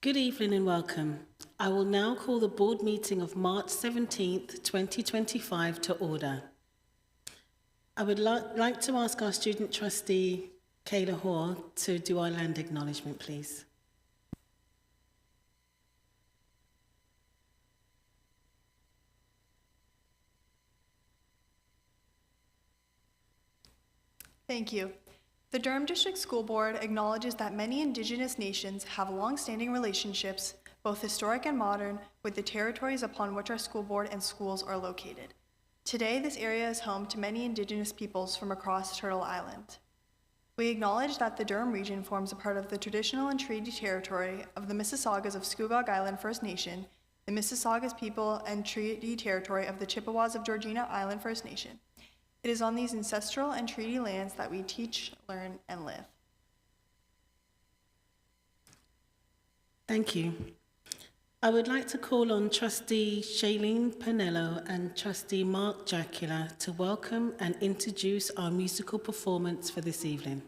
Good evening and welcome. I will now call the board meeting of March 17th, 2025 to order. I would like to ask our student trustee, Kayla Hoare, to do our land acknowledgement, please. Thank you. The Durham District School Board acknowledges that many Indigenous nations have long-standing relationships, both historic and modern, with the territories upon which our school board and schools are located. Today, this area is home to many Indigenous peoples from across Turtle Island. We acknowledge that the Durham region forms a part of the traditional and treaty territory of the Mississaugas of Scugog Island First Nation, the Mississaugas people and treaty territory of the Chippewas of Georgina Island First Nation. It is on these ancestral and treaty lands that we teach, learn, and live. Thank you. I would like to call on Trustee Shailene Pinello and Trustee Mark Jacula to welcome and introduce our musical performance for this evening.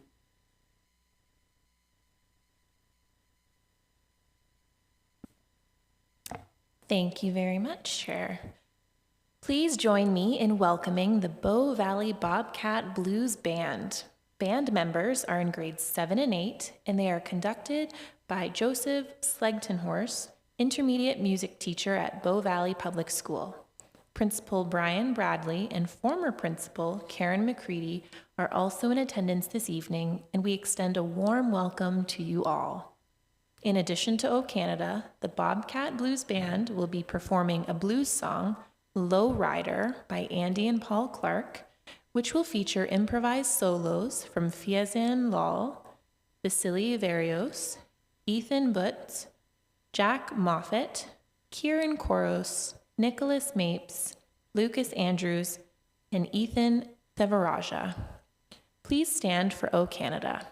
Thank you very much, Chair. Please join me in welcoming the Bow Valley Bobcat Blues Band. Band members are in grades 7 and 8, and they are conducted by Joseph Slegtonhorse, intermediate music teacher at Bow Valley Public School. Principal Brian Bradley and former principal Karen McCready are also in attendance this evening, and we extend a warm welcome to you all. In addition to O Canada, the Bobcat Blues Band will be performing a blues song, Low Rider by Andy and Paul Clark, which will feature improvised solos from Fiazan Lal, Vasily Varios, Ethan Butts, Jack Moffat, Kieran Koros, Nicholas Mapes, Lucas Andrews, and Ethan Thevaraja. Please stand for O Canada.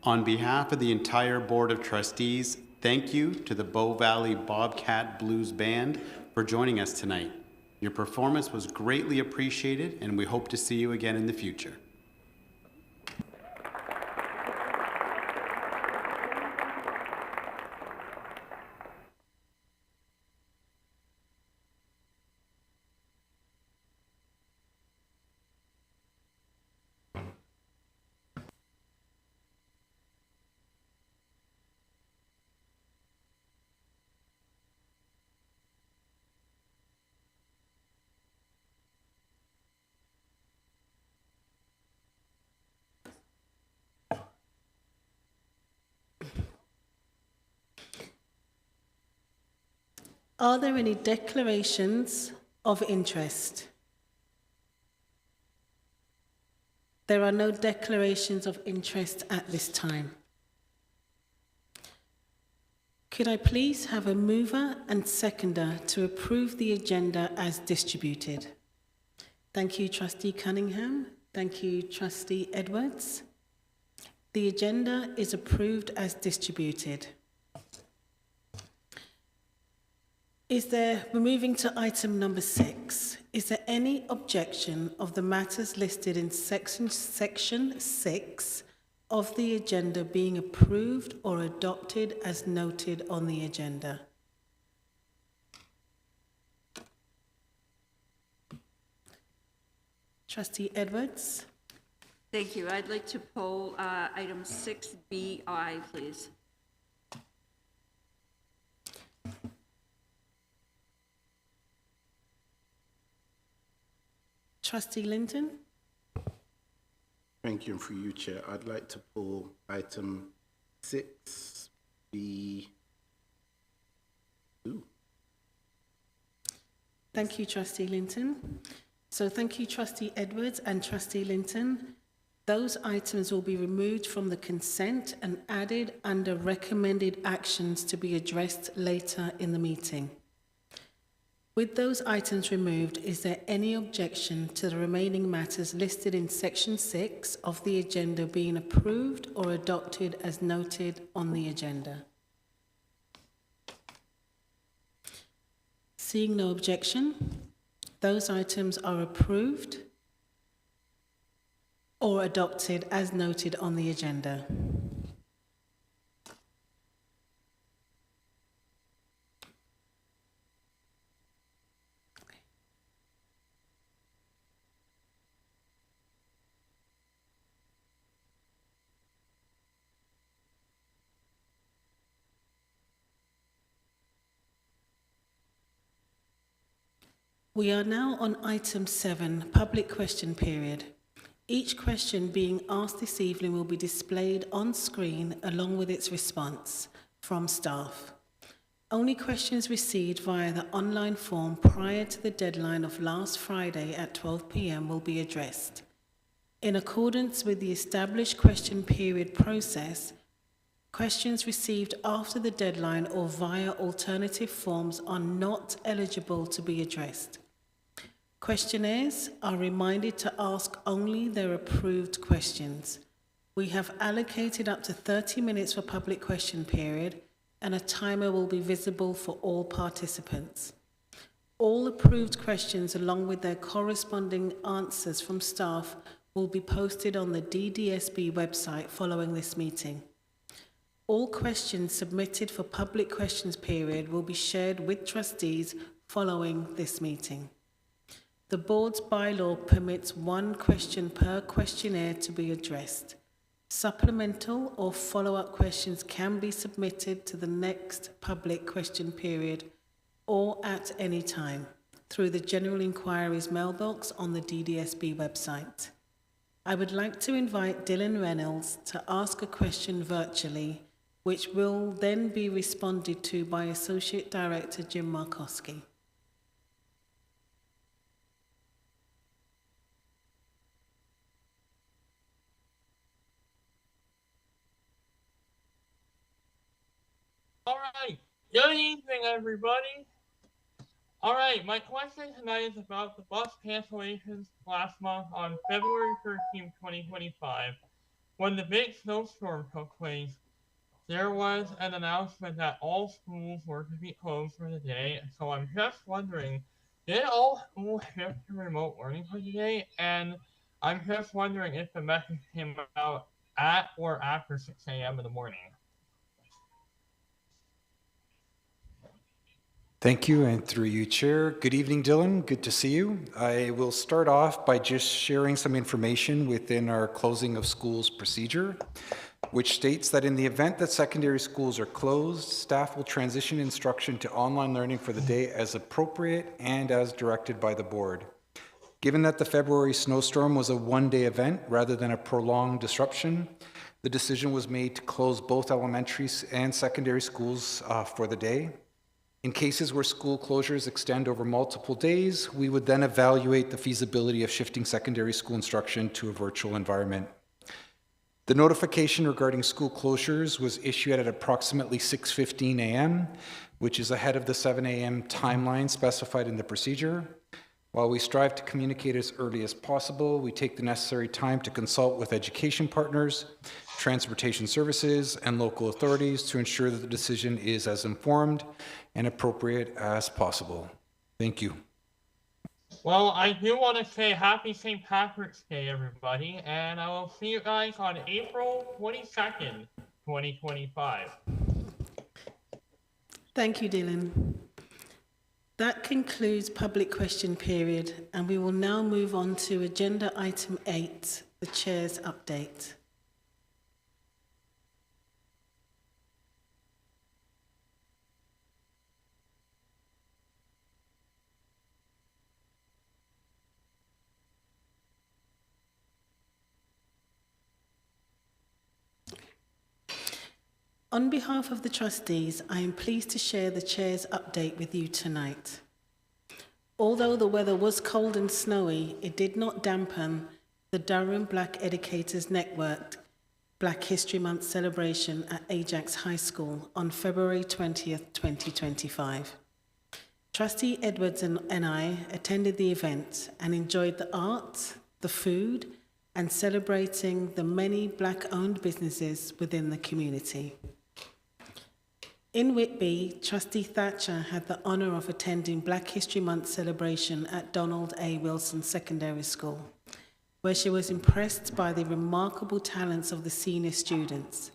On behalf of the entire Board of Trustees, thank you to the Bow Valley Bobcat Blues Band for joining us tonight. Your performance was greatly appreciated, and we hope to see you again in the future. Are there any declarations of interest? There are no declarations of interest at this time. Could I please have a mover and seconder to approve the agenda as distributed? Thank you, Trustee Cunningham. Thank you, Trustee Edwards. The agenda is approved as distributed. We're moving to item number 6. Is there any objection of the matters listed in section 6 of the agenda being approved or adopted as noted on the agenda? Trustee Edwards. Thank you. I'd like to poll item 6BI, please. Trustee Linton. Thank you, and for you, Chair, I'd like to pull item 6B2. Thank you, Trustee Linton. So thank you, Trustee Edwards and Trustee Linton. Those items will be removed from the consent and added under recommended actions to be addressed later in the meeting. With those items removed, is there any objection to the remaining matters listed in section 6 of the agenda being approved or adopted as noted on the agenda? Seeing no objection, those items are approved or adopted as noted on the agenda. We are now on item 7, public question period. Each question being asked this evening will be displayed on screen along with its response from staff. Only questions received via the online form prior to the deadline of last Friday at 12 p.m. will be addressed. In accordance with the established question period process, questions received after the deadline or via alternative forms are not eligible to be addressed. Questionnaires are reminded to ask only their approved questions. We have allocated up to 30 minutes for public question period, and a timer will be visible for all participants. All approved questions along with their corresponding answers from staff will be posted on the DDSB website following this meeting. All questions submitted for public questions period will be shared with trustees following this meeting. The board's bylaw permits one question per questionnaire to be addressed. Supplemental or follow-up questions can be submitted to the next public question period or at any time through the General Inquiries mailbox on the DDSB website. I would like to invite Dylan Reynolds to ask a question virtually, which will then be responded to by Associate Director Jim Markowski. All right. Good evening, everybody. All right. My question tonight is about the bus cancellations last month on February 13, 2025. When the big snowstorm took place, there was an announcement that all schools were to be closed for the day. So I'm just wondering, did all schools shift to remote learning for today? And I'm just wondering if the message came out at or after 6 a.m. in the morning. Thank you, and through you, Chair. Good evening, Dylan. Good to see you. I will start off by just sharing some information within our closing of schools procedure, which states that in the event that secondary schools are closed, staff will transition instruction to online learning for the day as appropriate and as directed by the board. Given that the February snowstorm was a one-day event rather than a prolonged disruption, the decision was made to close both elementary and secondary schools for the day. In cases where school closures extend over multiple days, we would then evaluate the feasibility of shifting secondary school instruction to a virtual environment. The notification regarding school closures was issued at approximately 6:15 a.m., which is ahead of the 7 a.m. timeline specified in the procedure. While we strive to communicate as early as possible, we take the necessary time to consult with education partners, transportation services, and local authorities to ensure that the decision is as informed and appropriate as possible. Thank you. Well, I do want to say happy St. Patrick's Day, everybody, and I will see you guys on April 22nd, 2025. Thank you, Dylan. That concludes public question period, and we will now move on to agenda item 8, the chair's update. On behalf of the trustees, I am pleased to share the chair's update with you tonight. Although the weather was cold and snowy, it did not dampen the Durham Black Educators Network Black History Month celebration at Ajax High School on February 20th, 2025. Trustee Edwards and I attended the event and enjoyed the art, the food, and celebrating the many Black-owned businesses within the community. In Whitby, Trustee Thatcher had the honour of attending Black History Month celebration at Donald A. Wilson Secondary School, where she was impressed by the remarkable talents of the senior students.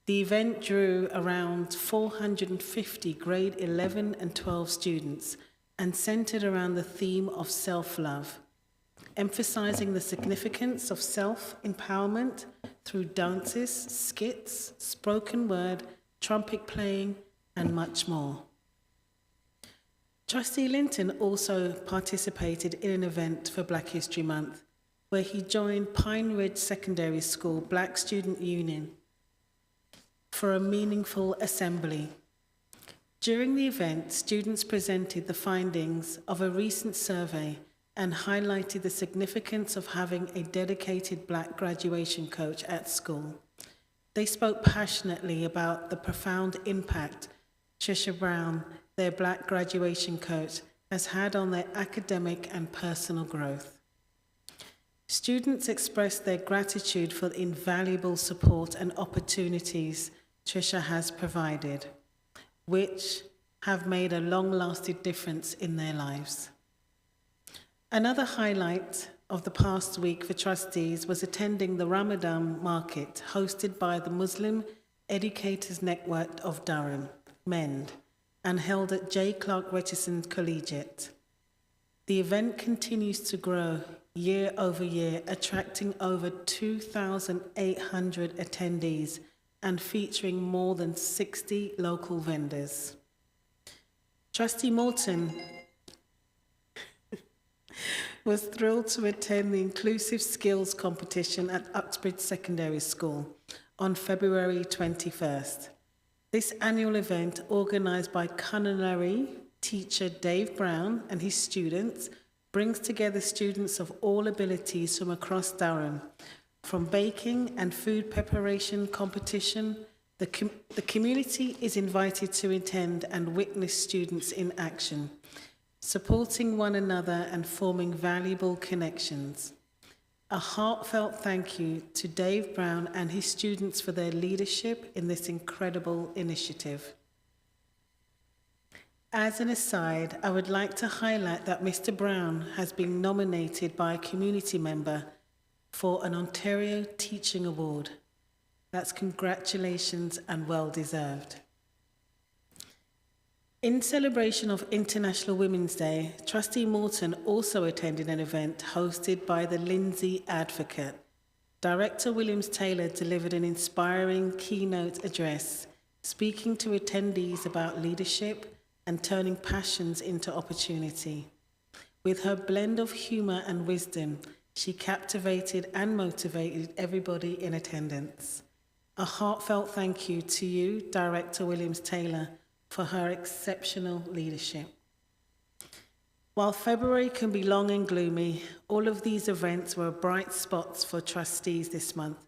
The event drew around 450 grade 11 and 12 students and centred around the theme of self-love, emphasising the significance of self-empowerment through dances, skits, spoken word, trumpet playing, and much more. Trustee Linton also participated in an event for Black History Month, where he joined Pine Ridge Secondary School Black Student Union for a meaningful assembly. During the event, students presented the findings of a recent survey and highlighted the significance of having a dedicated Black graduation coach at school. They spoke passionately about the profound impact Trisha Brown, their Black graduation coach, has had on their academic and personal growth. Students expressed their gratitude for the invaluable support and opportunities Trisha has provided, which have made a long-lasting difference in their lives. Another highlight of the past week for trustees was attending the Ramadan market hosted by the Muslim Educators Network of Durham, MEND, and held at J. Clark Richardson Collegiate. The event continues to grow year over year, attracting over 2,800 attendees and featuring more than 60 local vendors. Trustee Morton was thrilled to attend the Inclusive Skills Competition at Uxbridge Secondary School on February 21st. This annual event, organised by culinary teacher Dave Brown and his students, brings together students of all abilities from across Durham. From baking and food preparation competition, the community is invited to attend and witness students in action, supporting one another and forming valuable connections. A heartfelt thank you to Dave Brown and his students for their leadership in this incredible initiative. As an aside, I would like to highlight that Mr. Brown has been nominated by a community member for an Ontario Teaching Award. That's congratulations and well deserved. In celebration of International Women's Day, Trustee Morton also attended an event hosted by the Lindsay Advocate. Director Williams Taylor delivered an inspiring keynote address, speaking to attendees about leadership and turning passions into opportunity. With her blend of humor and wisdom, she captivated and motivated everybody in attendance. A heartfelt thank you to you, Director Williams Taylor, for her exceptional leadership. While February can be long and gloomy, all of these events were bright spots for trustees this month.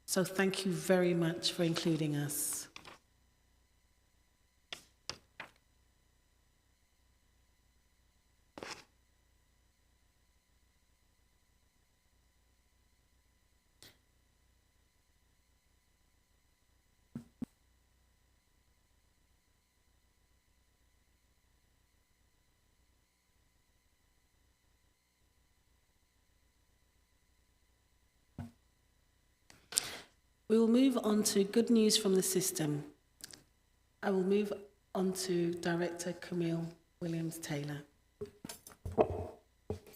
So thank you very much for including us. We will move on to good news from the system. I will move on to Director Camille Williams-Taylor.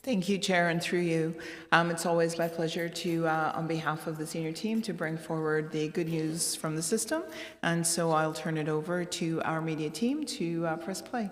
Thank you, Chair, and through you. It's always my pleasure to, on behalf of the senior team, to bring forward the good news from the system. And so I'll turn it over to our media team to press play.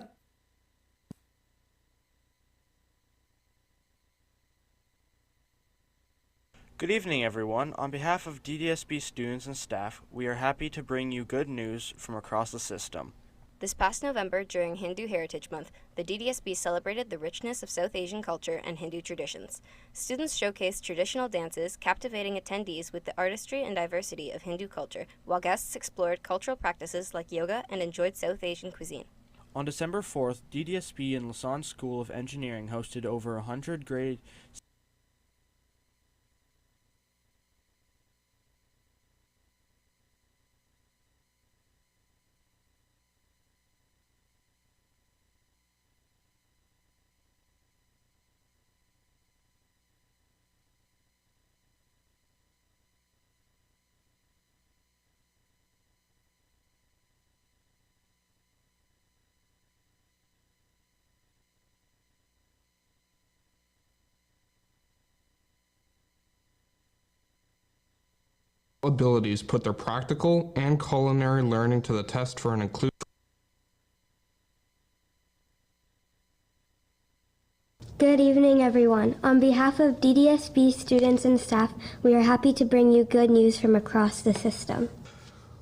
Good evening, everyone. On behalf of DDSB students and staff, we are happy to bring you good news from across the system. This past November, during Hindu Heritage Month, the DDSB celebrated the richness of South Asian culture and Hindu traditions. Students showcased traditional dances, captivating attendees with the artistry and diversity of Hindu culture, while guests explored cultural practices like yoga and enjoyed South Asian cuisine. On December 4th, DDSB and Lassonde School of Engineering hosted over 100 grade abilities put their practical and culinary learning to the test for an inclusive. Good evening, everyone. On behalf of DDSB students and staff, we are happy to bring you good news from across the system.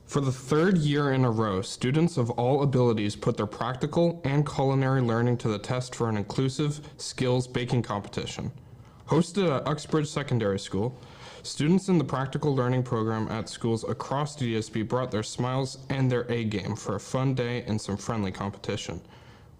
For the third year in a row, students of all abilities put their practical and culinary learning to the test for an inclusive skills baking competition. Hosted at Uxbridge Secondary School, students in the practical learning program at schools across DDSB brought their smiles and their A game for a fun day and some friendly competition.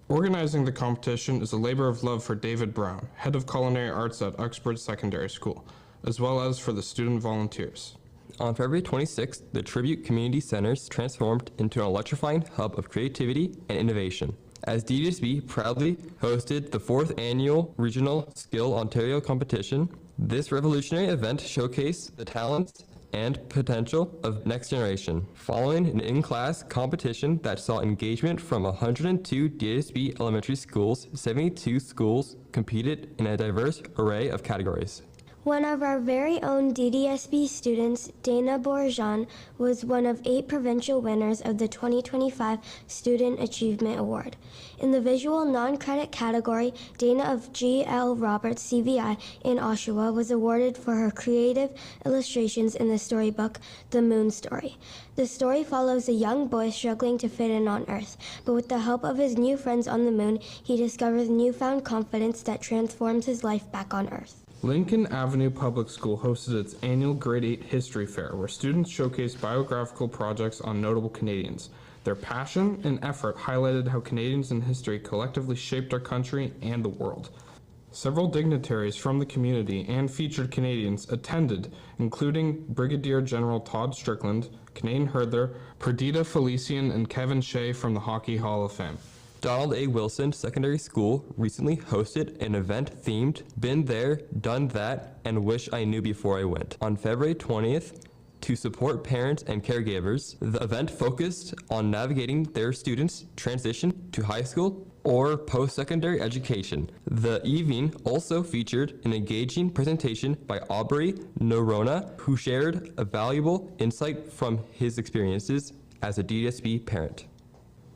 Organizing the competition is a labor of love for David Brown, head of culinary arts at Uxbridge Secondary School, as well as for the student volunteers. On February 26th, the Tribute Community Centers transformed into an electrifying hub of creativity and innovation, as DDSB proudly hosted the 4th Annual Regional Skill Ontario Competition. This revolutionary event showcased the talents and potential of next generation. Following an in-class competition that saw engagement from 102 DDSB elementary schools, 72 schools competed in a diverse array of categories. One of our very own DDSB students, Dana Bourgeon, was one of 8 provincial winners of the 2025 Student Achievement Award. In the visual non-credit category, Dana of G.L. Roberts CVI in Oshawa was awarded for her creative illustrations in the storybook, The Moon Story. The story follows a young boy struggling to fit in on Earth, but with the help of his new friends on the moon, he discovers newfound confidence that transforms his life back on Earth. Lincoln Avenue Public School hosted its annual Grade 8 History Fair, where students showcased biographical projects on notable Canadians. Their passion and effort highlighted how Canadians in history collectively shaped our country and the world. Several dignitaries from the community and featured Canadians attended, including Brigadier General Todd Strickland, Canadian hurler Perdita Felician, and Kevin Shea from the Hockey Hall of Fame. Donald A. Wilson Secondary School recently hosted an event themed Been There, Done That, and Wish I Knew Before I Went. On February 20th, to support parents and caregivers, the event focused on navigating their students' transition to high school or post-secondary education. The evening also featured an engaging presentation by Aubrey Norona, who shared a valuable insight from his experiences as a DDSB parent.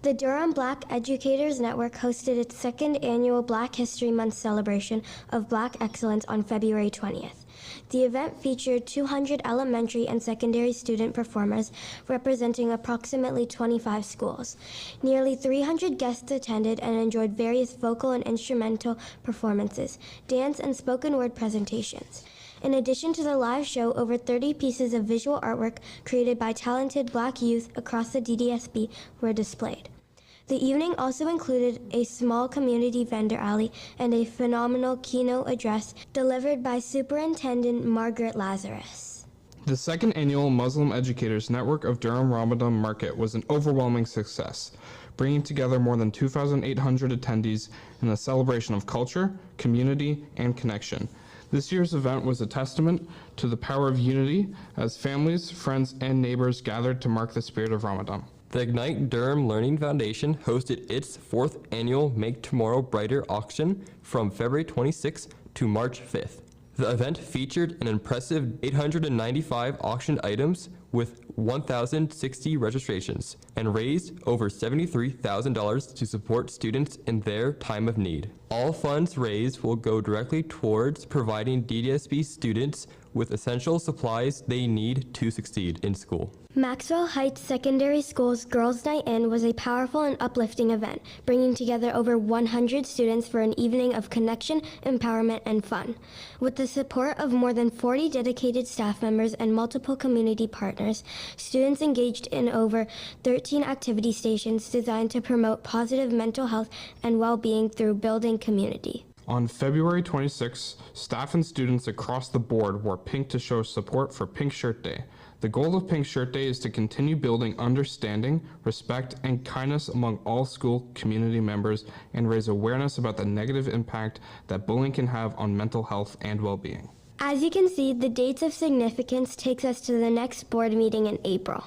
The Durham Black Educators Network hosted its 2nd annual Black History Month celebration of Black excellence on February 20th. The event featured 200 elementary and secondary student performers representing approximately 25 schools. Nearly 300 guests attended and enjoyed various vocal and instrumental performances, dance, and spoken word presentations. In addition to the live show, over 30 pieces of visual artwork created by talented Black youth across the DDSB were displayed. The evening also included a small community vendor alley and a phenomenal keynote address delivered by Superintendent Margaret Lazarus. The second annual Muslim Educators Network of Durham Ramadan Market was an overwhelming success, bringing together more than 2,800 attendees in a celebration of culture, community, and connection. This year's event was a testament to the power of unity as families, friends, and neighbors gathered to mark the spirit of Ramadan. The Ignite Durham Learning Foundation hosted its 4th annual Make Tomorrow Brighter auction from February 26th to March 5th. The event featured an impressive 895 auctioned items with 1,060 registrations and raised over $73,000 to support students in their time of need. All funds raised will go directly towards providing DDSB students with essential supplies they need to succeed in school. Maxwell Heights Secondary School's Girls' Night In was a powerful and uplifting event, bringing together over 100 students for an evening of connection, empowerment, and fun. With the support of more than 40 dedicated staff members and multiple community partners, students engaged in over 13 activity stations designed to promote positive mental health and well-being through building community. On February 26, staff and students across the board wore pink to show support for Pink Shirt Day. The goal of Pink Shirt Day is to continue building understanding, respect, and kindness among all school community members and raise awareness about the negative impact that bullying can have on mental health and well-being. As you can see, the dates of significance takes us to the next board meeting in April.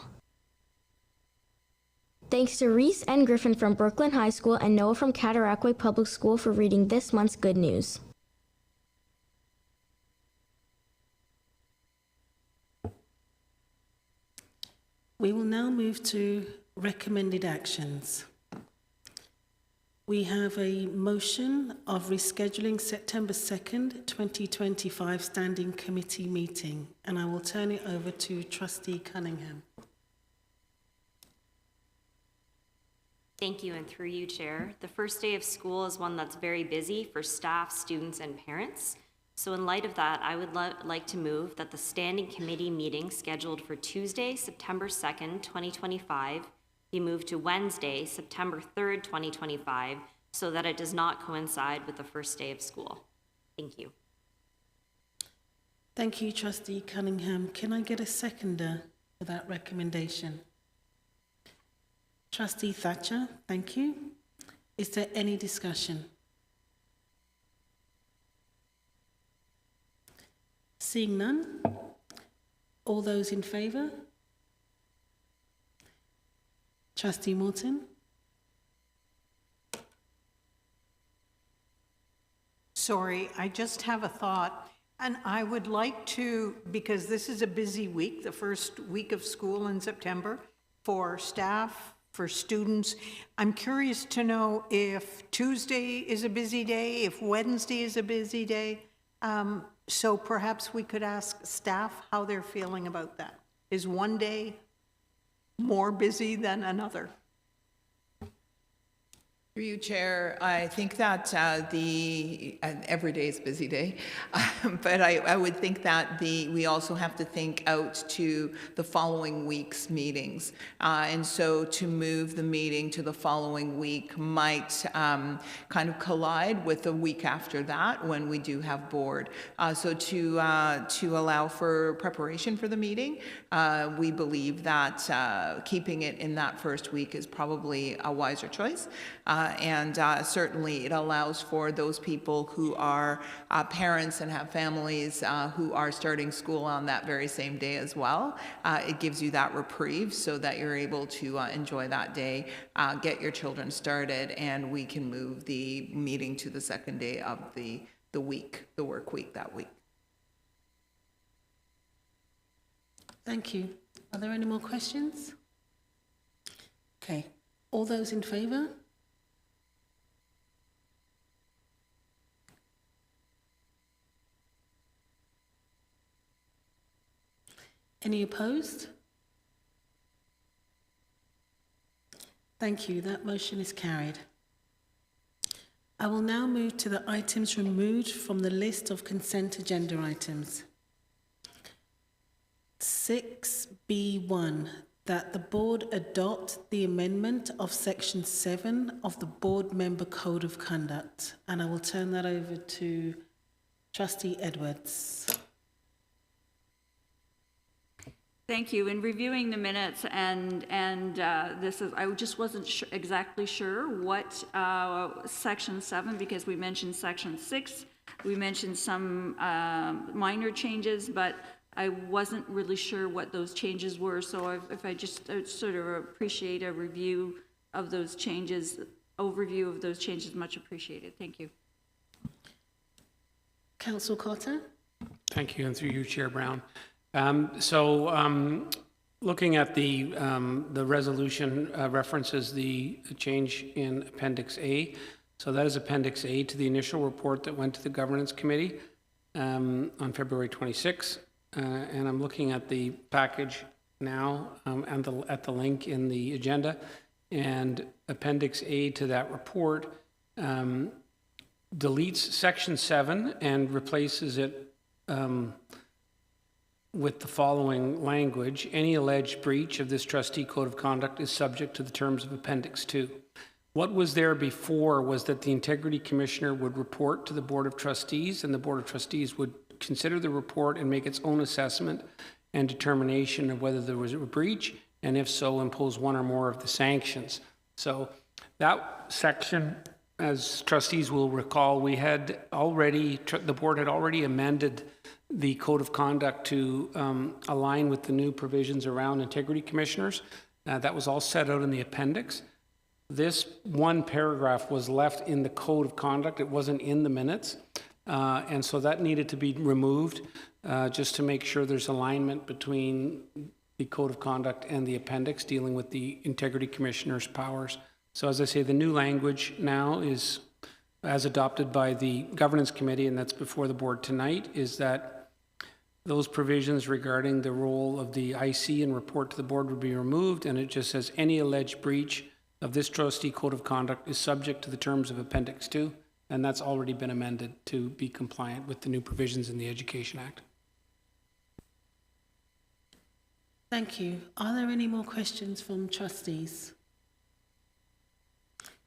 Thanks to Reese and Griffin from Brooklyn High School and Noah from Cataraqui Public School for reading this month's good news. We will now move to recommended actions. We have a motion of rescheduling September 2nd, 2025 Standing Committee meeting, and I will turn it over to Trustee Cunningham. Thank you, and through you, Chair. The first day of school is one that's very busy for staff, students, and parents. So in light of that, I would like to move that the Standing Committee meeting scheduled for Tuesday, September 2nd, 2025, be moved to Wednesday, September 3rd, 2025, so that it does not coincide with the first day of school. Thank you. Thank you, Trustee Cunningham. Can I get a seconder for that recommendation? Trustee Thatcher, thank you. Is there any discussion? Seeing none, all those in favour? Trustee Morton? Sorry, I just have a thought. And I would like to, because this is a busy week, the first week of school in September, for staff, for students. I'm curious to know if Tuesday is a busy day, if Wednesday is a busy day. So perhaps we could ask staff how they're feeling about that. Is one day more busy than another? Through you, Chair, I think that every day is a busy day, but I would think that we also have to think out to the following week's meetings. And so to move the meeting to the following week might kind of collide with the week after that when we do have board. So to allow for preparation for the meeting, we believe that keeping it in that first week is probably a wiser choice. And certainly it allows for those people who are parents and have families who are starting school on that very same day as well. It gives you that reprieve so that you're able to enjoy that day, get your children started, and we can move the meeting to the second day of the week, the work week that week. Thank you. Are there any more questions? Okay. All those in favour? Any opposed? Thank you. That motion is carried. I will now move to the items removed from the list of consent agenda items. 6B1, that the board adopt the amendment of section 7 of the board member code of conduct. And I will turn that over to Trustee Edwards. Thank you. In reviewing the minutes, and this is, I just wasn't exactly sure what section 7, because we mentioned section 6, we mentioned some minor changes, but I wasn't really sure what those changes were. So if I just sort of appreciate a review of those changes, overview of those changes, much appreciated. Thank you. Councillor Cotter. Thank you, and through you, Chair Brown. Looking at the resolution references the change in Appendix A. So that is Appendix A to the initial report that went to the Governance Committee on February 26. And I'm looking at the package now and at the link in the agenda. And Appendix A to that report deletes Section 7 and replaces it with the following language: any alleged breach of this trustee code of conduct is subject to the terms of Appendix 2. What was there before was that the Integrity Commissioner would report to the Board of Trustees, and the Board of Trustees would consider the report and make its own assessment and determination of whether there was a breach, and if so, impose one or more of the sanctions. So that section, as trustees will recall, we had already, the board had already amended the code of conduct to align with the new provisions around integrity commissioners. That was all set out in the appendix. This one paragraph was left in the code of conduct. It wasn't in the minutes. And so that needed to be removed just to make sure there's alignment between the code of conduct and the appendix dealing with the integrity commissioner's powers. So as I say, the new language now is, as adopted by the governance committee, and that's before the board tonight, is that those provisions regarding the role of the IC and report to the board would be removed, and it just says any alleged breach of this trustee code of conduct is subject to the terms of Appendix 2, and that's already been amended to be compliant with the new provisions in the Education Act. Thank you. Are there any more questions from trustees?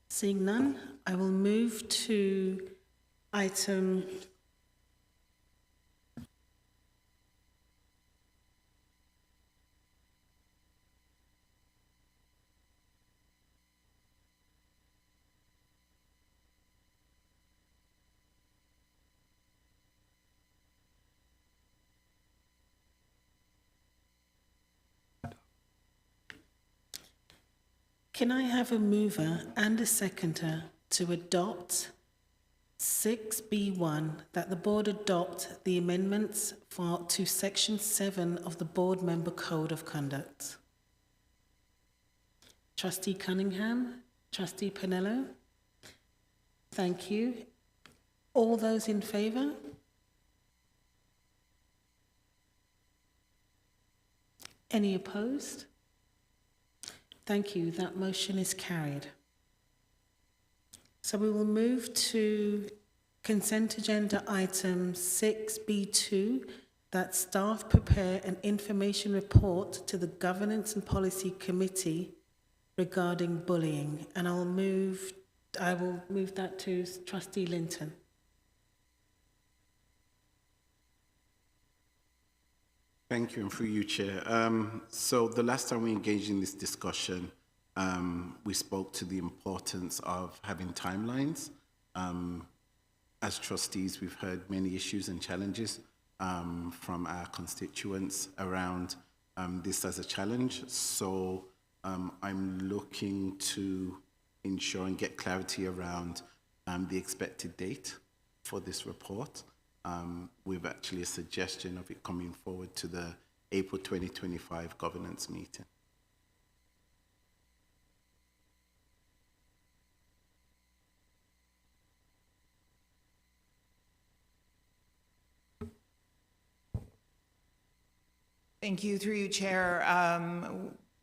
Seeing none, I will move to item Can I have a mover and a seconder to adopt 6B1, that the board adopt the amendments to section 7 of the board member code of conduct? Trustee Cunningham, Trustee Pinello. Thank you. All those in favour? Any opposed? Thank you. That motion is carried. So we will move to consent agenda item 6B2, that staff prepare an information report to the Governance and Policy Committee regarding bullying. And I will move that to Trustee Linton. Thank you, and through you, Chair. So the last time we engaged in this discussion, we spoke to the importance of having timelines. As trustees, we've heard many issues and challenges from our constituents around this as a challenge. So I'm looking to ensure and get clarity around the expected date for this report. We've actually a suggestion of it coming forward to the April 2025 governance meeting. Thank you, through you, Chair.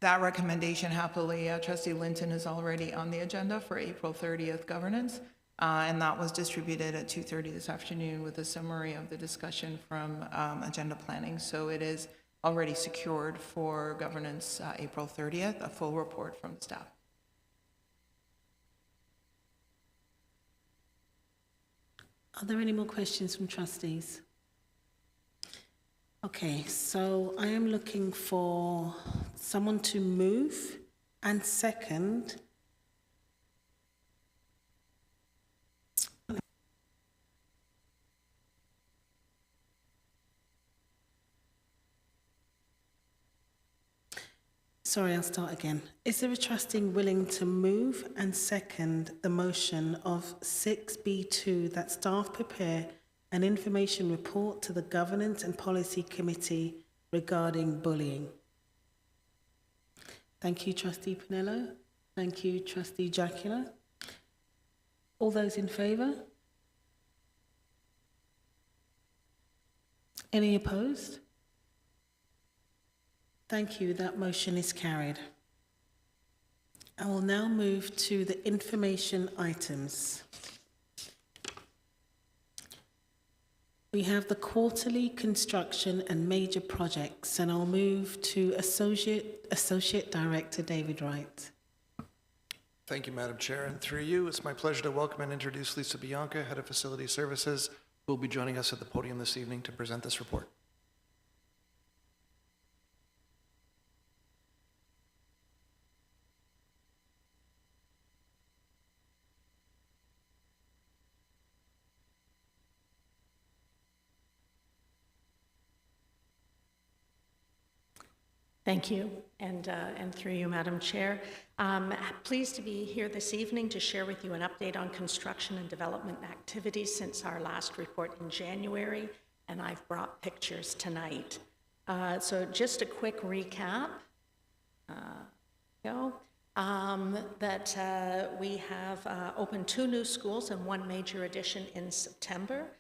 That recommendation, happily, Trustee Linton is already on the agenda for April 30th governance, and that was distributed at 2:30 this afternoon with a summary of the discussion from agenda planning. So it is already secured for governance April 30th, a full report from staff. Are there any more questions from trustees? Okay, so I am looking for someone to move and second. Sorry, I'll start again. Is there a trustee willing to move and second the motion of 6B2 that staff prepare an information report to the Governance and Policy Committee regarding bullying? Thank you, Trustee Pinello. Thank you, Trustee Jacula. All those in favour? Any opposed? Thank you. That motion is carried. I will now move to the information items. We have the quarterly construction and major projects, and I'll move to Associate Director David Wright. Thank you, Madam Chair, and through you, it's my pleasure to welcome and introduce Lisa Bianca, Head of Facility Services, who will be joining us at the podium this evening to present this report. Thank you, and through you, Madam Chair. Pleased to be here this evening to share with you an update on construction and development activities since our last report in January, and I've brought pictures tonight. So just a quick recap. We have opened 2 new schools and 1 major addition in September,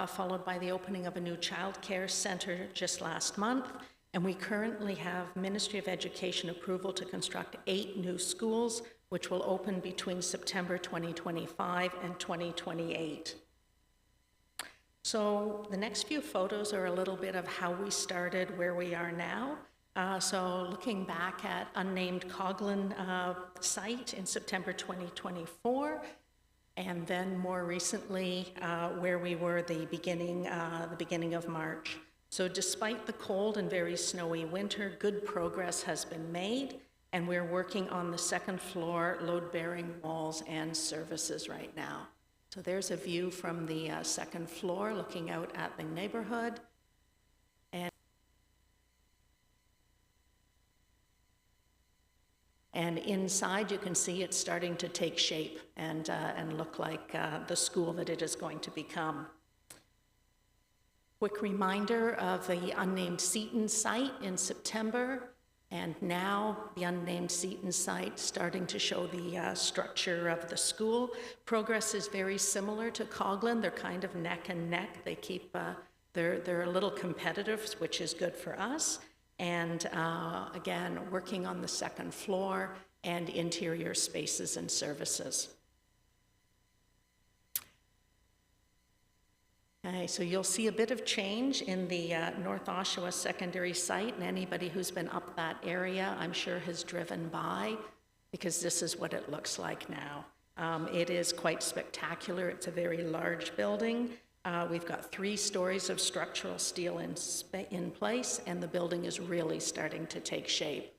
followed by the opening of a new childcare center just last month. And we currently have Ministry of Education approval to construct 8 new schools, which will open between September 2025 and 2028. So the next few photos are a little bit of how we started, where we are now. So looking back at unnamed Coghlan site in September 2024, and then more recently where we were the beginning of March. So despite the cold and very snowy winter, good progress has been made, and we're working on the 2nd floor load-bearing walls and services right now. So there's a view from the 2nd floor looking out at the neighborhood. And inside you can see it's starting to take shape and look like the school that it is going to become. Quick reminder of the unnamed Seton site in September, and now the unnamed Seton site starting to show the structure of the school. Progress is very similar to Coghlan. They're kind of neck and neck. They keep, they're a little competitive, which is good for us. And again, working on the 2nd floor and interior spaces and services. Okay, so you'll see a bit of change in the North Oshawa secondary site, and anybody who's been up that area, I'm sure, has driven by, because this is what it looks like now. It is quite spectacular. It's a very large building. We've got 3 stories of structural steel in place, and the building is really starting to take shape.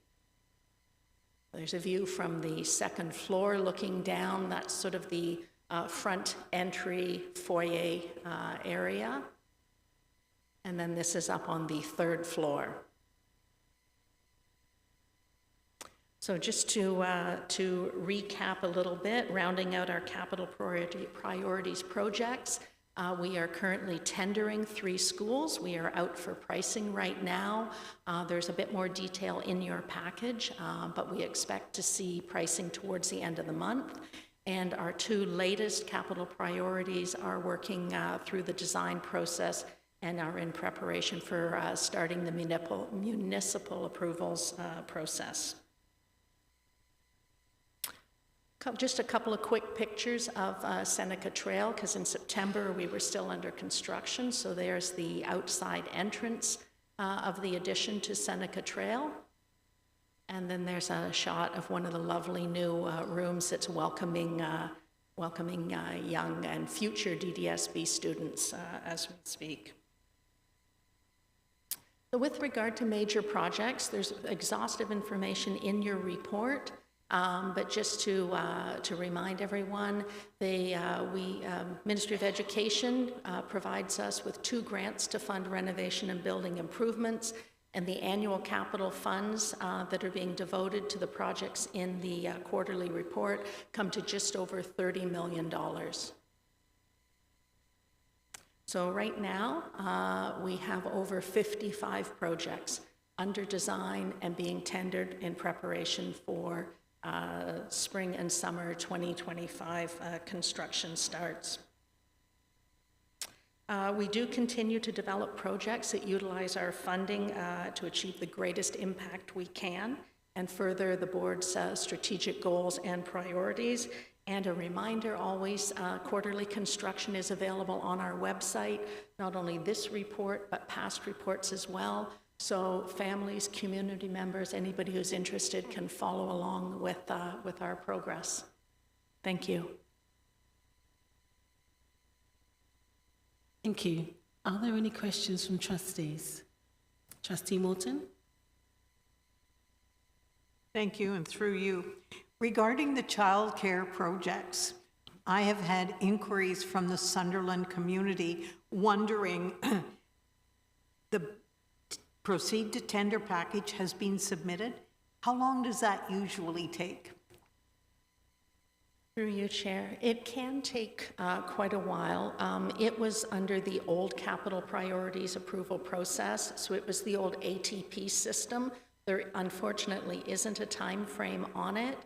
There's a view from the 2nd floor looking down. That's sort of the front entry foyer area. And then this is up on the 3rd floor. So just to recap a little bit, rounding out our capital priorities projects, we are currently tendering 3 schools. We are out for pricing right now. There's a bit more detail in your package, but we expect to see pricing towards the end of the month. And our 2 latest capital priorities are working through the design process and are in preparation for starting the municipal approvals process. Just a couple of quick pictures of Seneca Trail, because in September we were still under construction. So there's the outside entrance of the addition to Seneca Trail. And then there's a shot of one of the lovely new rooms that's welcoming young and future DDSB students as we speak. So with regard to major projects, there's exhaustive information in your report. But just to remind everyone, the Ministry of Education provides us with 2 grants to fund renovation and building improvements, and the annual capital funds that are being devoted to the projects in the quarterly report come to just over $30 million. So right now, we have over 55 projects under design and being tendered in preparation for spring and summer 2025 construction starts. We do continue to develop projects that utilize our funding to achieve the greatest impact we can and further the board's strategic goals and priorities. And a reminder always, quarterly construction is available on our website, not only this report, but past reports as well. So families, community members, anybody who's interested can follow along with our progress. Thank you. Thank you. Are there any questions from trustees? Trustee Morton? Thank you, and through you. Regarding the childcare projects, I have had inquiries from the Sunderland community wondering the proceed to tender package has been submitted. How long does that usually take? Through you, Chair. It can take quite a while. It was under the old capital priorities approval process, so it was the old ATP system. There unfortunately isn't a time frame on it.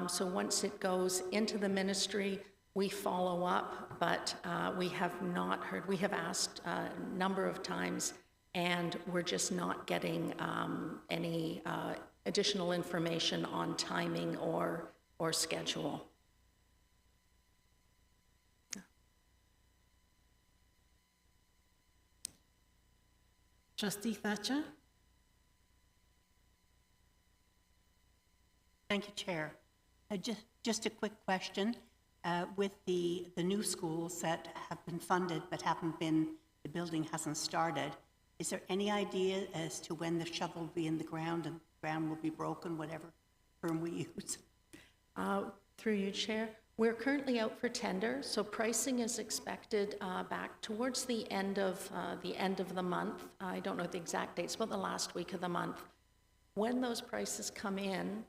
So once it goes into the ministry, we follow up, but we have not heard. We have asked a number of times, and we're just not getting any additional information on timing or schedule. Trustee Thatcher? Thank you, Chair. Just a quick question. With the new schools that have been funded but the building hasn't started, is there any idea as to when the shovel will be in the ground and the ground will be broken, whatever term we use? Through you, Chair. We're currently out for tender, so pricing is expected back towards the end of the month. I don't know the exact dates, but the last week of the month. When those prices come in,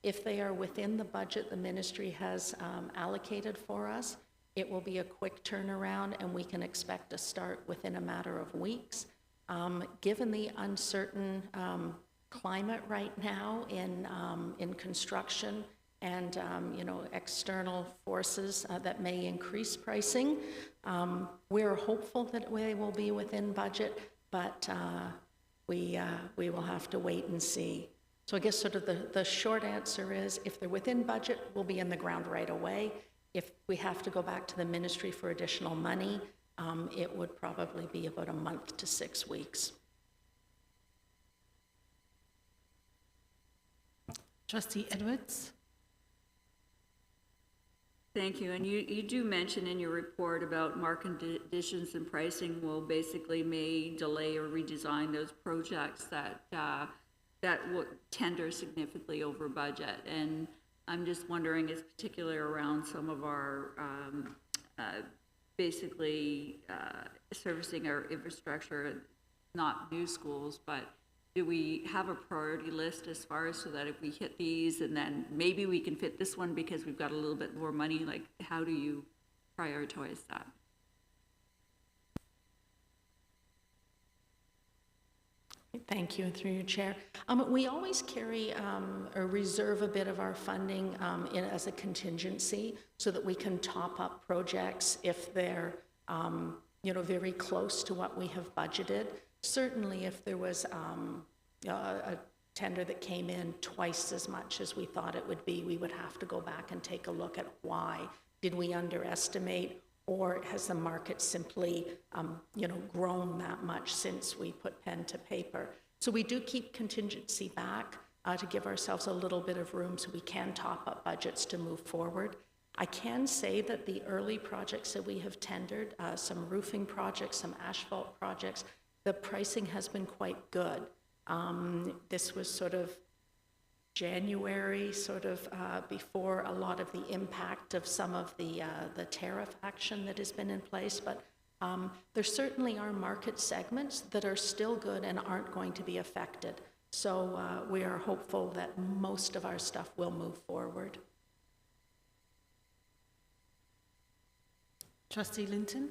if they are within the budget the ministry has allocated for us, it will be a quick turnaround, and we can expect to start within a matter of weeks. Given the uncertain climate right now in construction and external forces that may increase pricing, we're hopeful that they will be within budget, but we will have to wait and see. So I guess sort of the short answer is, if they're within budget, we'll be in the ground right away. If we have to go back to the ministry for additional money, it would probably be about a month to 6 weeks. Trustee Edwards? Thank you. And you do mention in your report about market conditions and pricing will basically may delay or redesign those projects that would tender significantly over budget. And I'm just wondering, is particularly around some of our servicing our infrastructure, not new schools, but do we have a priority list as far as so that if we hit these and then maybe we can fit this one because we've got a little bit more money? Like, how do you prioritize that? Thank you, through your chair. We always carry or reserve a bit of our funding as a contingency so that we can top up projects if they're very close to what we have budgeted. Certainly, if there was a tender that came in twice as much as we thought it would be, we would have to go back and take a look at why. Did we underestimate, or has the market simply, grown that much since we put pen to paper? So we do keep contingency back to give ourselves a little bit of room so we can top up budgets to move forward. I can say that the early projects that we have tendered, some roofing projects, some asphalt projects, the pricing has been quite good. This was sort of January, before a lot of the impact of some of the tariff action that has been in place, but there certainly are market segments that are still good and aren't going to be affected. So we are hopeful that most of our stuff will move forward. Trustee Linton?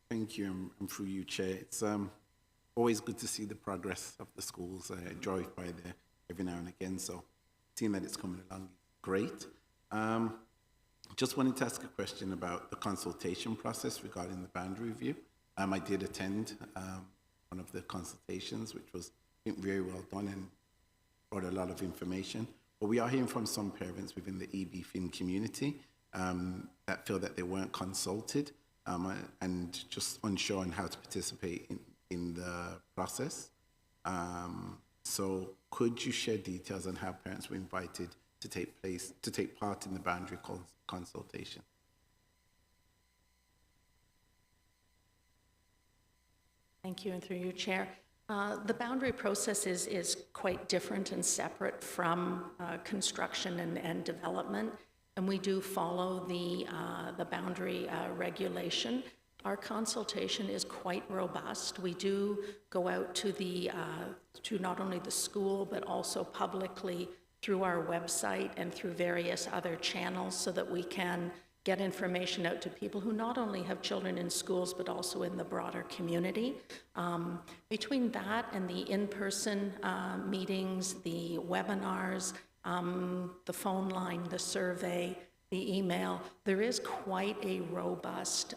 Thank you, and through you, Chair. It's always good to see the progress of the schools. I drive by there every now and again, so seeing that it's coming along, great. Just wanted to ask a question about the consultation process regarding the boundary review. I did attend one of the consultations, which was very well done and brought a lot of information. But we are hearing from some parents within the EB-FIN community that feel that they weren't consulted and just unsure on how to participate in the process. So could you share details on how parents were invited to take part in the boundary consultation? Thank you, and through you, Chair. The boundary process is quite different and separate from construction and development, and we do follow the boundary regulation. Our consultation is quite robust. We do go out to to not only the school, but also publicly through our website and through various other channels so that we can get information out to people who not only have children in schools, but also in the broader community. Between that and the in-person meetings, the webinars, the phone line, the survey, the email, there is quite a robust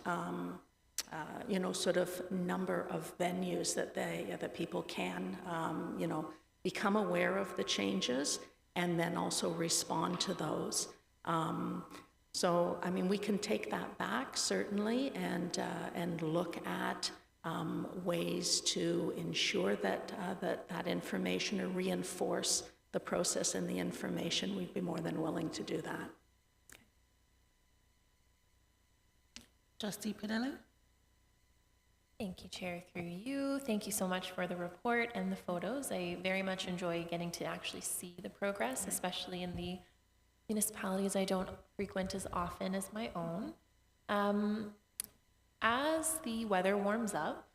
number of venues that people can, become aware of the changes and then also respond to those. So, we can take that back, certainly, and look at ways to ensure that that information or reinforce the process and the information. We'd be more than willing to do that. Trustee Pinello? Thank you, Chair, through you. Thank you so much for the report and the photos. I very much enjoy getting to actually see the progress, especially in the municipalities I don't frequent as often as my own. As the weather warms up,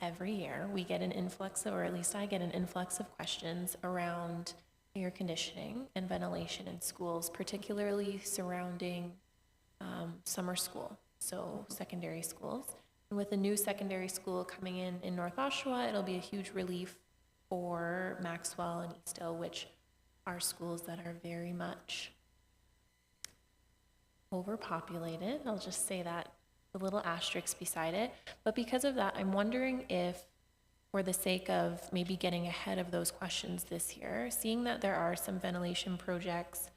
every year we get an influx, or at least I get an influx of questions around air conditioning and ventilation in schools, particularly surrounding summer school, so secondary schools. And with a new secondary school coming in North Oshawa, it'll be a huge relief for Maxwell and Eastdale, which are schools that are very much overpopulated. I'll just say that, a little asterisk beside it. But because of that, I'm wondering if, for the sake of maybe getting ahead of those questions this year, seeing that there are some ventilation projects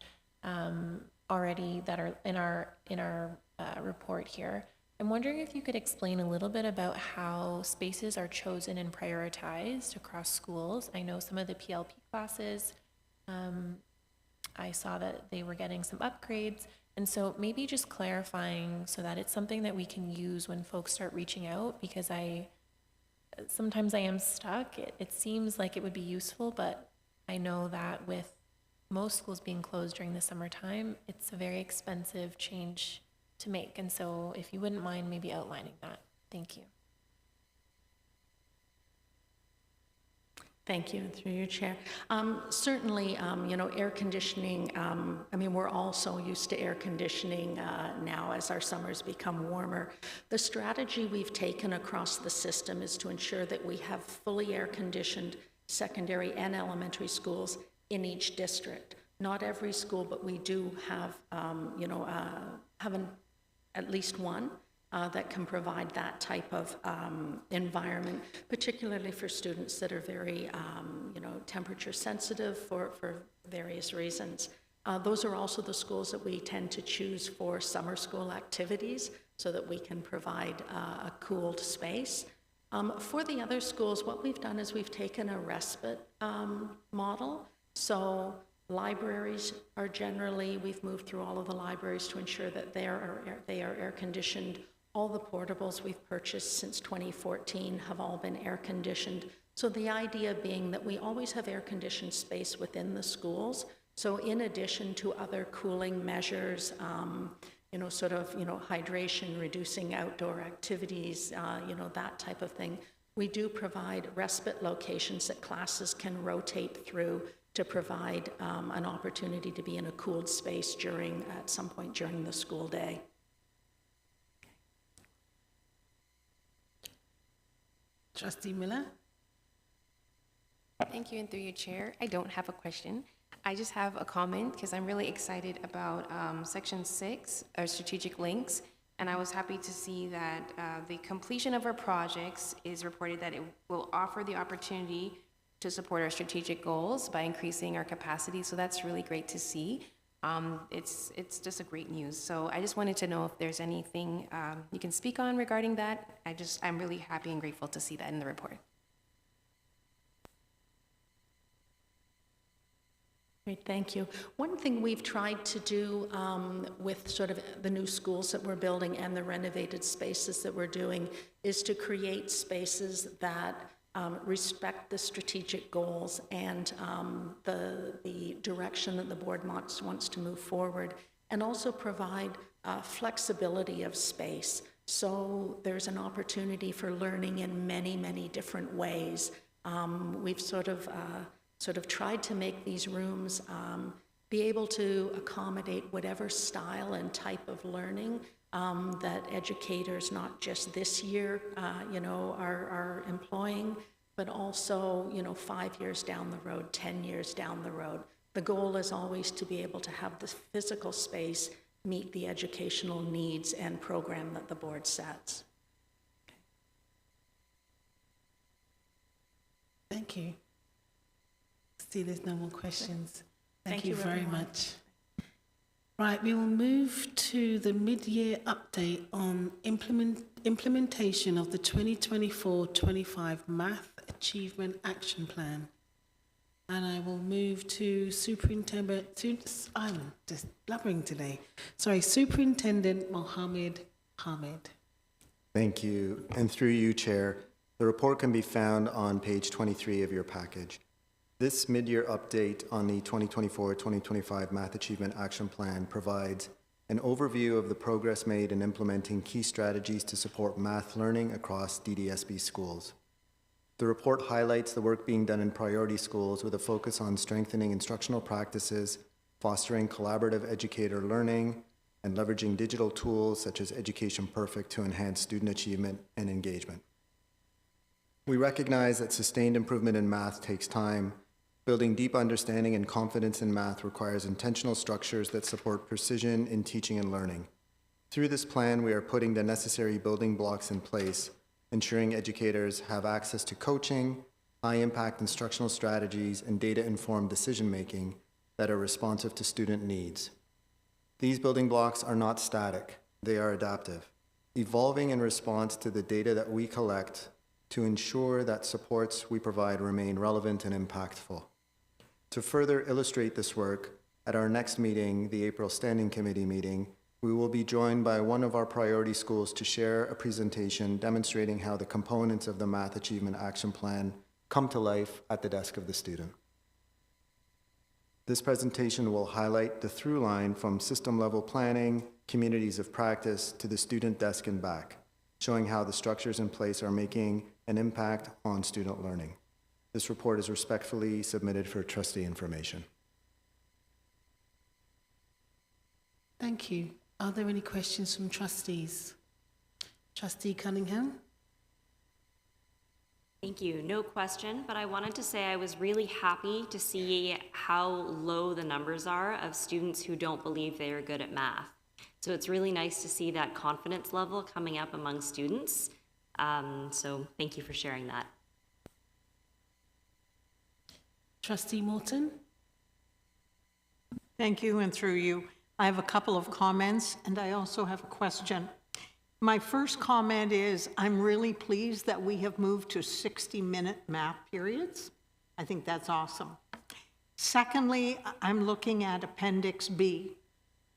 already that are in our report here, I'm wondering if you could explain a little bit about how spaces are chosen and prioritized across schools. I know some of the PLP classes, I saw that they were getting some upgrades. And so maybe just clarifying so that it's something that we can use when folks start reaching out, because sometimes I am stuck. It seems like it would be useful, but I know that with most schools being closed during the summertime, it's a very expensive change to make. And so if you wouldn't mind maybe outlining that. Thank you. Thank you, through you, Chair. Certainly, air conditioning, we're all so used to air conditioning now as our summers become warmer. The strategy we've taken across the system is to ensure that we have fully air-conditioned secondary and elementary schools in each district. Not every school, but we do have, at least one that can provide that type of environment, particularly for students that are very, temperature sensitive for various reasons. Those are also the schools that we tend to choose for summer school activities so that we can provide a cooled space. For the other schools, what we've done is we've taken a respite model. So libraries are generally, we've moved through all of the libraries to ensure that they are air conditioned. All the portables we've purchased since 2014 have all been air conditioned. So the idea being that we always have air conditioned space within the schools. So in addition to other cooling measures, hydration, reducing outdoor activities, that type of thing, we do provide respite locations that classes can rotate through to provide an opportunity to be in a cooled space at some point during the school day. Trustee Miller? Thank you, and through your chair, I don't have a question. I just have a comment because I'm really excited about Section 6, our strategic links, and I was happy to see that the completion of our projects is reported that it will offer the opportunity to support our strategic goals by increasing our capacity, so that's really great to see. It's just a great news. So I just wanted to know if there's anything you can speak on regarding that. I'm really happy and grateful to see that in the report. Great, thank you. One thing we've tried to do with sort of the new schools that we're building and the renovated spaces that we're doing is to create spaces that respect the strategic goals and the direction that the board wants to move forward, and also provide flexibility of space. So there's an opportunity for learning in many, many different ways. We've sort of tried to make these rooms be able to accommodate whatever style and type of learning that educators, not just this year, are employing, but also, 5 years down the road, 10 years down the road. The goal is always to be able to have the physical space meet the educational needs and program that the board sets. Thank you. See, there's no more questions. Thank you very everyone. much. Right, we will move to the mid-year update on implementation of the 2024-25 Math Achievement Action Plan. And I will move to I'm just blabbering today. Superintendent Mohammed Hamid. Thank you, and through you, Chair. The report can be found on page 23 of your package. This mid-year update on the 2024-2025 Math Achievement Action Plan provides an overview of the progress made in implementing key strategies to support math learning across DDSB schools. The report highlights the work being done in priority schools with a focus on strengthening instructional practices, fostering collaborative educator learning, and leveraging digital tools such as Education Perfect to enhance student achievement and engagement. We recognize that sustained improvement in math takes time. Building deep understanding and confidence in math requires intentional structures that support precision in teaching and learning. Through this plan, we are putting the necessary building blocks in place, ensuring educators have access to coaching, high-impact instructional strategies, and data-informed decision-making that are responsive to student needs. These building blocks are not static, they are adaptive, evolving in response to the data that we collect to ensure that supports we provide remain relevant and impactful. To further illustrate this work, at our next meeting, the April Standing Committee meeting, we will be joined by one of our priority schools to share a presentation demonstrating how the components of the Math Achievement Action Plan come to life at the desk of the student. This presentation will highlight the through line from system-level planning, communities of practice, to the student desk and back, showing how the structures in place are making an impact on student learning. This report is respectfully submitted for trustee information. Thank you. Are there any questions from trustees? Trustee Cunningham? Thank you. No question, but I wanted to say I was really happy to see how low the numbers are of students who don't believe they are good at math. So it's really nice to see that confidence level coming up among students. So thank you for sharing that. Trustee Morton? Thank you, and through you. I have a couple of comments, and I also have a question. My first comment is I'm really pleased that we have moved to 60-minute math periods. I think that's awesome. Secondly, I'm looking at Appendix B,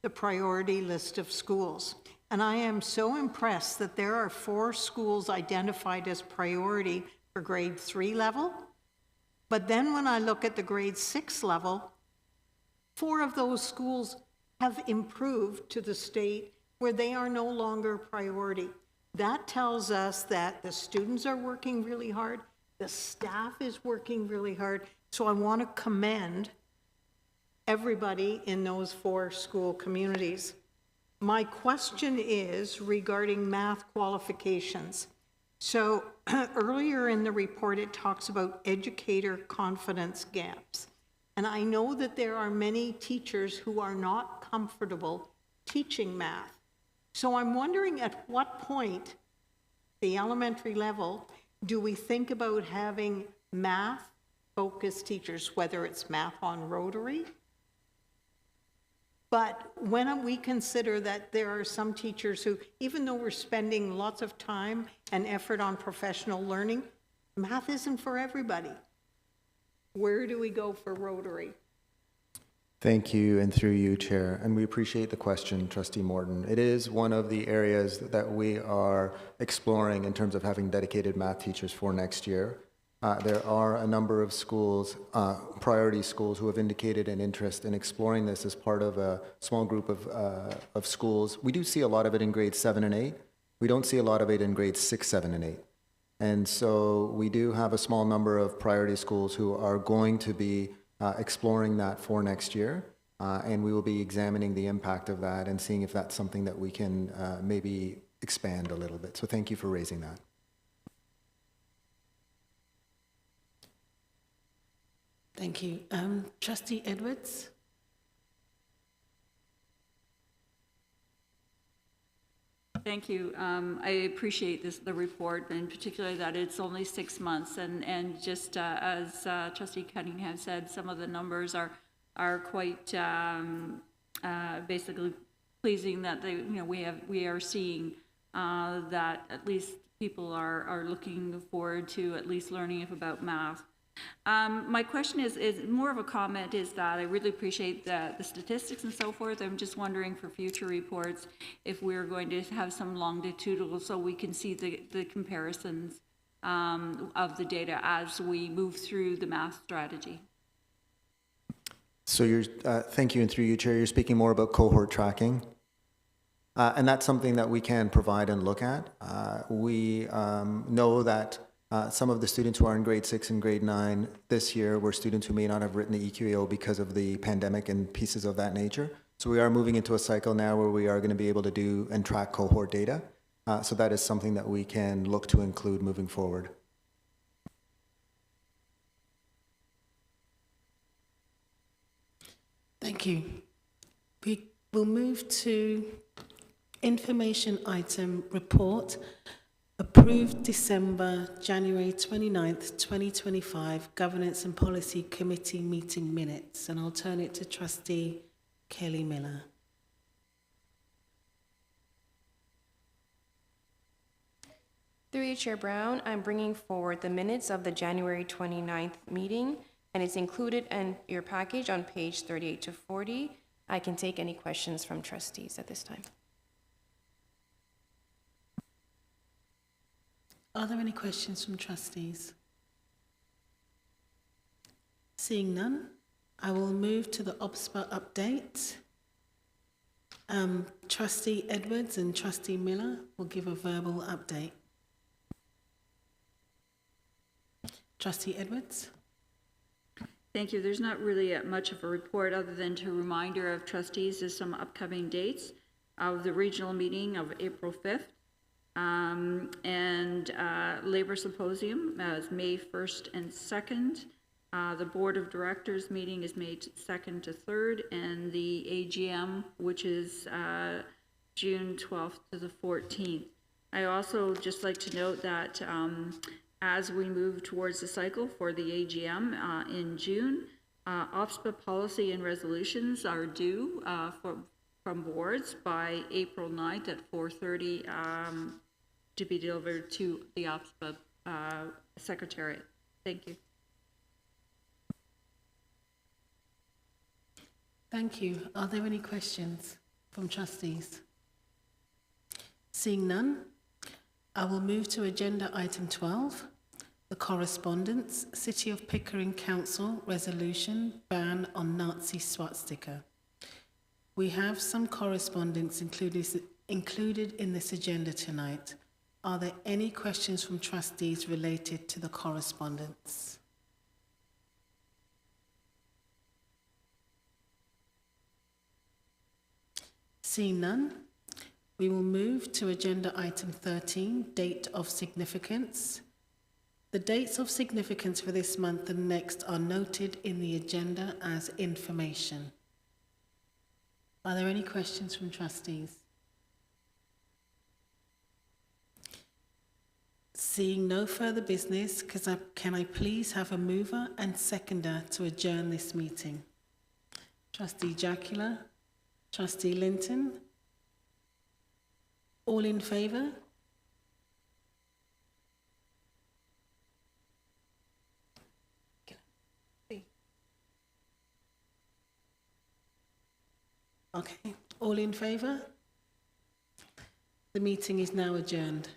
the priority list of schools. And I am so impressed that there are 4 schools identified as priority for grade 3 level. But then when I look at the grade 6 level, 4 of those schools have improved to the state where they are no longer priority. That tells us that the students are working really hard, the staff is working really hard. So I want to commend everybody in those 4 school communities. My question is regarding math qualifications. So earlier in the report, it talks about educator confidence gaps. And I know that there are many teachers who are not comfortable teaching math. So I'm wondering at what point, the elementary level, do we think about having math-focused teachers, whether it's math on Rotary? But when we consider that there are some teachers who, even though we're spending lots of time and effort on professional learning, math isn't for everybody. Where do we go for Rotary? Thank you, and through you, Chair. And we appreciate the question, Trustee Morton. It is one of the areas that we are exploring in terms of having dedicated math teachers for next year. There are a number of schools, priority schools, who have indicated an interest in exploring this as part of a small group of schools. We do see a lot of it in grades 7 and 8. We don't see a lot of it in grades 6, 7, and 8. And so we do have a small number of priority schools who are going to be exploring that for next year, and we will be examining the impact of that and seeing if that's something that we can maybe expand a little bit. So thank you for raising that. Thank you. Trustee Edwards? Thank you. I appreciate the report, and particularly that it's only 6 months. And just as Trustee Cunningham said, some of the numbers are quite basically pleasing. That we are seeing that at least people are looking forward to at least learning about math. My question is more of a comment, is that I really appreciate the statistics and so forth. I'm just wondering for future reports if we're going to have some longitudinal so we can see the comparisons of the data as we move through the math strategy. So thank you, and through you, Chair, you're speaking more about cohort tracking. And that's something that we can provide and look at. We know that some of the students who are in grade 6 and grade 9 this year were students who may not have written the EQAO because of the pandemic and pieces of that nature. So we are moving into a cycle now where we are going to be able to do and track cohort data. So that is something that we can look to include moving forward. Thank you. We will move to information item report. Approved January 29th, 2025 Governance and Policy Committee meeting minutes. And I'll turn it to Trustee Kelly Miller. Through you, Chair Brown, I'm bringing forward the minutes of the January 29th meeting, and it's included in your package on page 38 to 40. I can take any questions from trustees at this time. Are there any questions from trustees? Seeing none, I will move to the OBSPA update. Trustee Edwards and Trustee Miller will give a verbal update. Trustee Edwards. Thank you. There's not really much of a report other than to reminder of trustees of some upcoming dates of the regional meeting of April 5th. And Labor Symposium is May 1st and 2nd. The Board of Directors meeting is May 2nd to 3rd, and the AGM, which is June 12th to the 14th. I also just like to note that as we move towards the cycle for the AGM in June, OPSPA policy and resolutions are due from boards by April 9th at 4:30 to be delivered to the OPSPA Secretariat. Thank you. Thank you. Are there any questions from trustees? Seeing none, I will move to agenda item 12, the correspondence, City of Pickering Council resolution ban on Nazi swastika. We have some correspondence included in this agenda tonight. Are there any questions from trustees related to the correspondence? Seeing none, we will move to agenda item 13, date of significance. The dates of significance for this month and next are noted in the agenda as information. Are there any questions from trustees? Seeing no further business, can I please have a mover and seconder to adjourn this meeting? Trustee Jackula, Trustee Linton, all in favour? Okay, all in favour? The meeting is now adjourned.